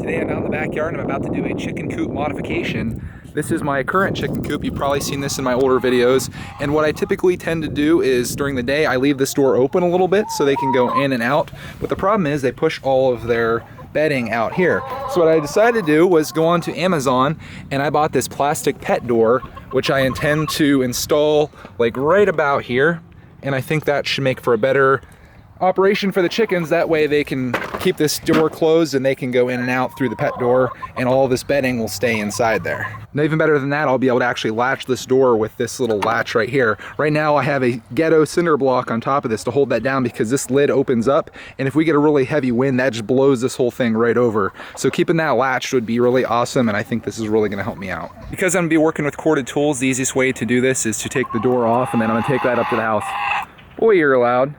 Today I'm out in the backyard and I'm about to do a chicken coop modification. This is my current chicken coop. You've probably seen this in my older videos. And what I typically tend to do is during the day, I leave this door open a little bit so they can go in and out. But the problem is they push all of their bedding out here. So what I decided to do was go on to Amazon and I bought this plastic pet door, which I intend to install like right about here. And I think that should make for a better operation for the chickens. That way they can keep this door closed and they can go in and out through the pet door and all this bedding will stay inside there. And even better than that, I'll be able to actually latch this door with this little latch right here. Right now I have a ghetto cinder block on top of this to hold that down because this lid opens up, and if we get a really heavy wind, that just blows this whole thing right over. So keeping that latched would be really awesome, and I think this is really gonna help me out. Because I'm gonna be working with corded tools, the easiest way to do this is to take the door off, and then I'm gonna take that up to the house. Boy, you're loud.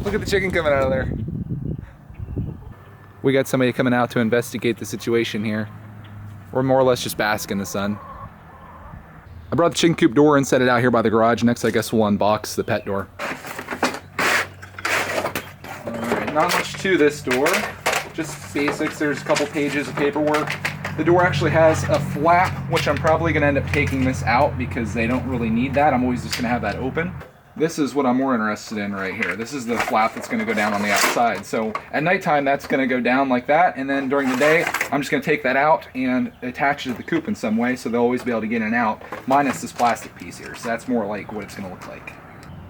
Look at the chicken coming out of there. We got somebody coming out to investigate the situation here. We're more or less just bask in the sun. I brought the chicken coop door and set it out here by the garage. Next, I guess we'll unbox the pet door. Alright, not much to this door. Just basics. There's a couple pages of paperwork. The door actually has a flap, which I'm probably going to end up taking this out because they don't really need that. I'm always just going to have that open. This is what I'm more interested in right here. This is the flap that's going to go down on the outside. So at nighttime, that's going to go down like that. And then during the day, I'm just going to take that out and attach it to the coop in some way so they'll always be able to get in and out, minus this plastic piece here. So that's more like what it's going to look like.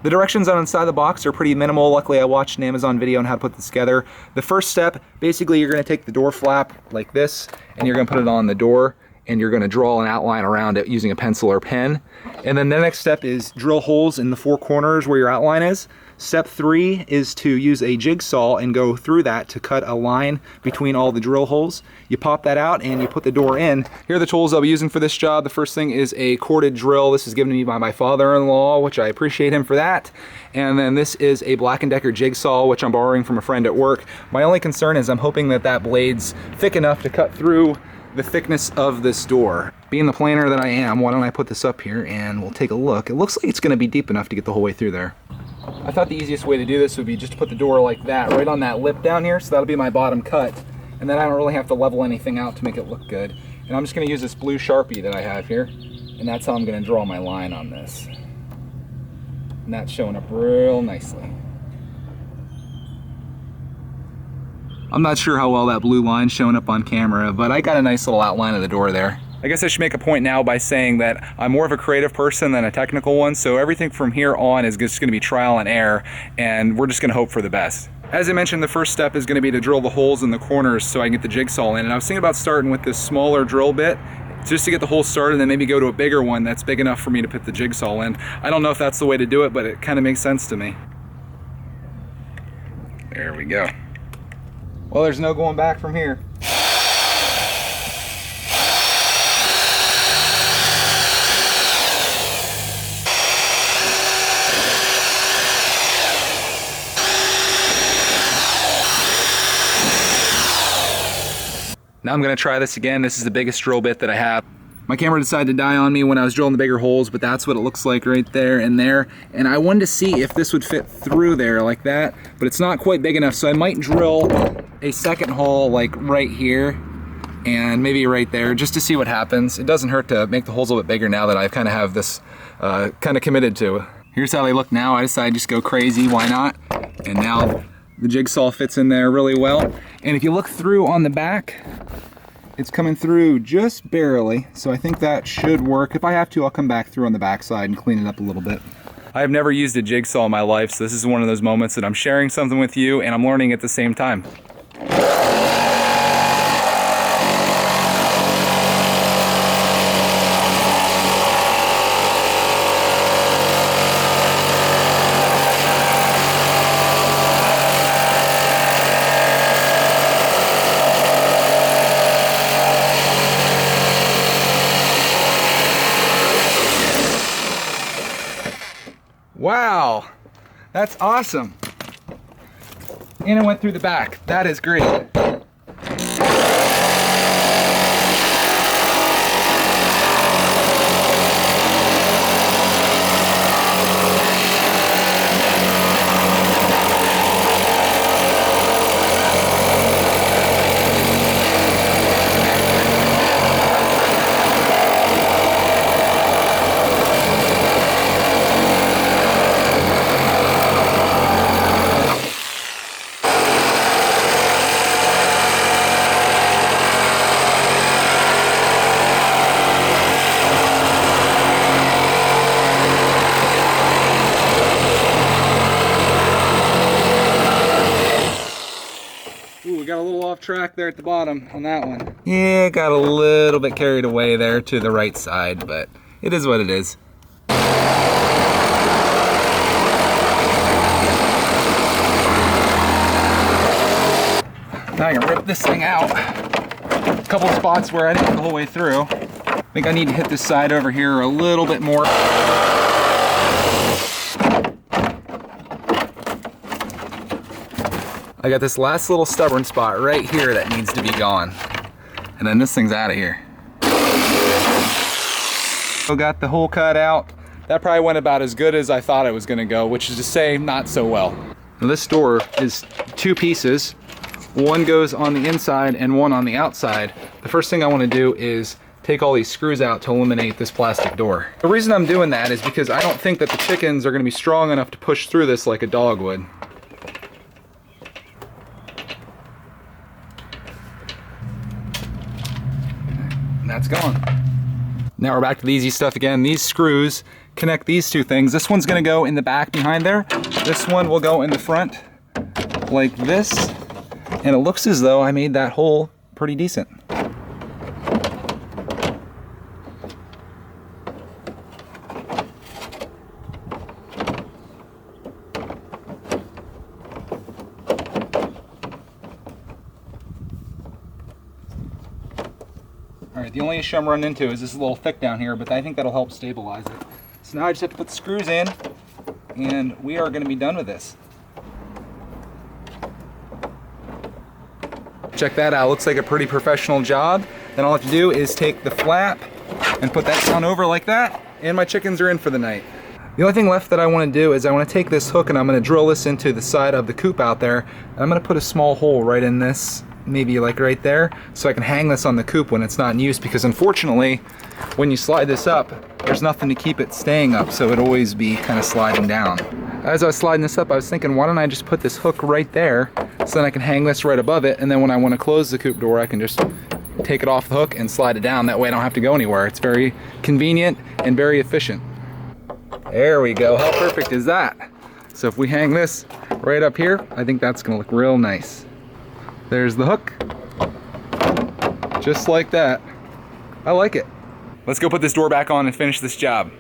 The directions on the side of the box are pretty minimal. Luckily, I watched an Amazon video on how to put this together. The first step, basically, you're going to take the door flap like this, and you're going to put it on the door, and you're going to draw an outline around it using a pencil or pen. And then the next step is drill holes in the four corners where your outline is. Step 3 is to use a jigsaw and go through that to cut a line between all the drill holes. You pop that out and you put the door in. Here are the tools I'll be using for this job. The first thing is a corded drill. This is given to me by my father-in-law, which I appreciate him for that. And then this is a Black & Decker jigsaw, which I'm borrowing from a friend at work. My only concern is I'm hoping that that blade's thick enough to cut through the thickness of this door. Being the planner that I am, why don't I put this up here and we'll take a look. It looks like it's going to be deep enough to get the whole way through there. I thought the easiest way to do this would be just to put the door like that, right on that lip down here, so that'll be my bottom cut. And then I don't really have to level anything out to make it look good. And I'm just going to use this blue Sharpie that I have here, and that's how I'm going to draw my line on this. And that's showing up real nicely. I'm not sure how well that blue line's showing up on camera, but I got a nice little outline of the door there. I guess I should make a point now by saying that I'm more of a creative person than a technical one, so everything from here on is just going to be trial and error, and we're just going to hope for the best. As I mentioned, the first step is going to be to drill the holes in the corners so I can get the jigsaw in, and I was thinking about starting with this smaller drill bit just to get the hole started and then maybe go to a bigger one that's big enough for me to put the jigsaw in. I don't know if that's the way to do it, but it kind of makes sense to me. There we go. Well, there's no going back from here. Now I'm going to try this again. This is the biggest drill bit that I have. My camera decided to die on me when I was drilling the bigger holes, but that's what it looks like right there and there. And I wanted to see if this would fit through there like that, but it's not quite big enough, so I might drill a second hole like right here and maybe right there just to see what happens. It doesn't hurt to make the holes a little bit bigger now that I kind of have this kind of committed to. Here's how they look now. I decided to just go crazy, why not? And now the jigsaw fits in there really well. And if you look through on the back, it's coming through just barely, so I think that should work. If I have to, I'll come back through on the back side and clean it up a little bit. I have never used a jigsaw in my life, so this is one of those moments that I'm sharing something with you and I'm learning at the same time. Wow, that's awesome. And it went through the back. That is great. track there at the bottom on that one. Yeah, got a little bit carried away there to the right side, but it is what it is. Now I can rip this thing out. A couple of spots where I didn't get the whole way through. I think I need to hit this side over here a little bit more. I got this last little stubborn spot right here that needs to be gone. And then this thing's out of here. So got the hole cut out. That probably went about as good as I thought it was gonna go, which is to say, not so well. Now this door is 2 pieces. One goes on the inside and one on the outside. The first thing I wanna do is take all these screws out to eliminate this plastic door. The reason I'm doing that is because I don't think that the chickens are gonna be strong enough to push through this like a dog would. And that's gone. Now we're back to the easy stuff again. These screws connect these 2 things. This one's gonna go in the back behind there. This one will go in the front like this. And it looks as though I made that hole pretty decent. Alright, the only issue I'm running into is this is a little thick down here, but I think that'll help stabilize it. So now I just have to put the screws in, and we are going to be done with this. Check that out, looks like a pretty professional job. Then all I have to do is take the flap and put that down over like that, and my chickens are in for the night. The only thing left that I want to do is I want to take this hook and I'm going to drill this into the side of the coop out there, and I'm going to put a small hole right in this, maybe like right there, so I can hang this on the coop when it's not in use, because unfortunately when you slide this up, there's nothing to keep it staying up, so it'd always be kind of sliding down. As I was sliding this up, I was thinking, why don't I just put this hook right there, so then I can hang this right above it, and then when I want to close the coop door, I can just take it off the hook and slide it down. That way I don't have to go anywhere. It's very convenient and very efficient. There we go. How perfect is that? So if we hang this right up here, I think that's going to look real nice. There's the hook. Just like that. I like it. Let's go put this door back on and finish this job.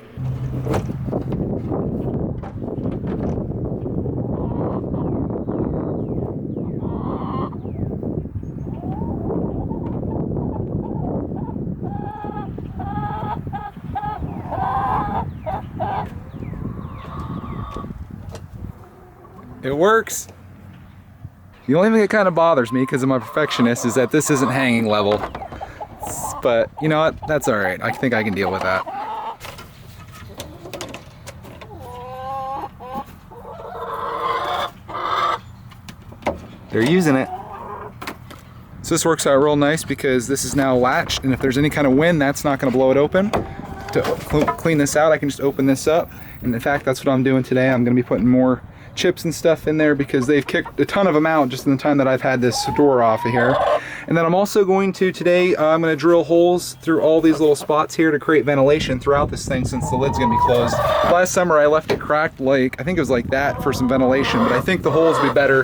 It works. The only thing that kind of bothers me, because I'm a perfectionist, is that this isn't hanging level. But you know what? That's all right. I think I can deal with that. They're using it. So this works out real nice because this is now latched, and if there's any kind of wind, that's not going to blow it open. To clean this out, I can just open this up. And in fact, that's what I'm doing today. I'm going to be putting more chips and stuff in there because they've kicked a ton of them out just in the time that I've had this door off of here. And then I'm also going to today, I'm going to drill holes through all these little spots here to create ventilation throughout this thing since the lid's going to be closed. Last summer I left it cracked, like I think it was like that, for some ventilation, but I think the holes would be better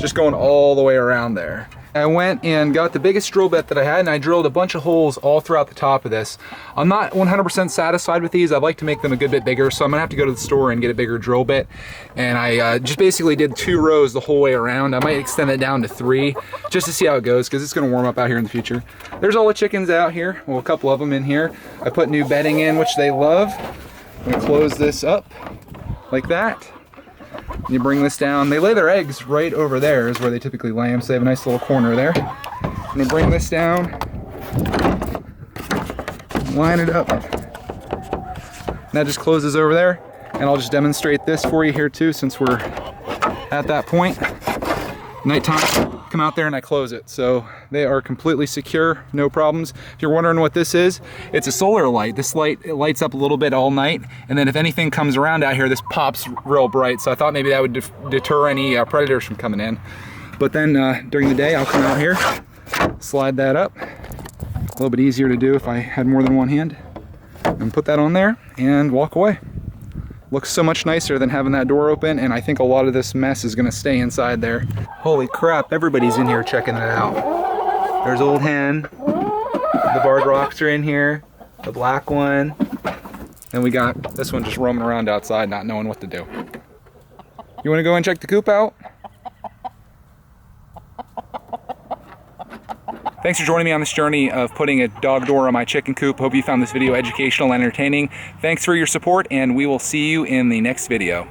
just going all the way around there. I went and got the biggest drill bit that I had, and I drilled a bunch of holes all throughout the top of this. I'm not 100% satisfied with these. I'd like to make them a good bit bigger, so I'm gonna have to go to the store and get a bigger drill bit. And I just basically did 2 rows the whole way around. I might extend it down to 3 just to see how it goes, because it's gonna warm up out here in the future. There's all the chickens out here, well, a couple of them in here. I put new bedding in, which they love. I'm gonna close this up like that. You bring this down. They lay their eggs right over there is where they typically lay them, so they have a nice little corner there. And you bring this down, line it up. And that just closes over there. And I'll just demonstrate this for you here too, since we're at that point. Nighttime, come out there and I close it. So they are completely secure, no problems. If you're wondering what this is, it's a solar light. This light, it lights up a little bit all night, and then if anything comes around out here, this pops real bright. So I thought maybe that would deter any predators from coming in. But then during the day, I'll come out here, slide that up. A little bit easier to do if I had more than one hand. And put that on there and walk away. Looks so much nicer than having that door open, and I think a lot of this mess is gonna stay inside there. Holy crap, everybody's in here checking it out. There's Old Hen. The barred rocks are in here. The black one. And we got this one just roaming around outside, not knowing what to do. You want to go and check the coop out? Thanks for joining me on this journey of putting a dog door on my chicken coop. Hope you found this video educational and entertaining. Thanks for your support, and we will see you in the next video.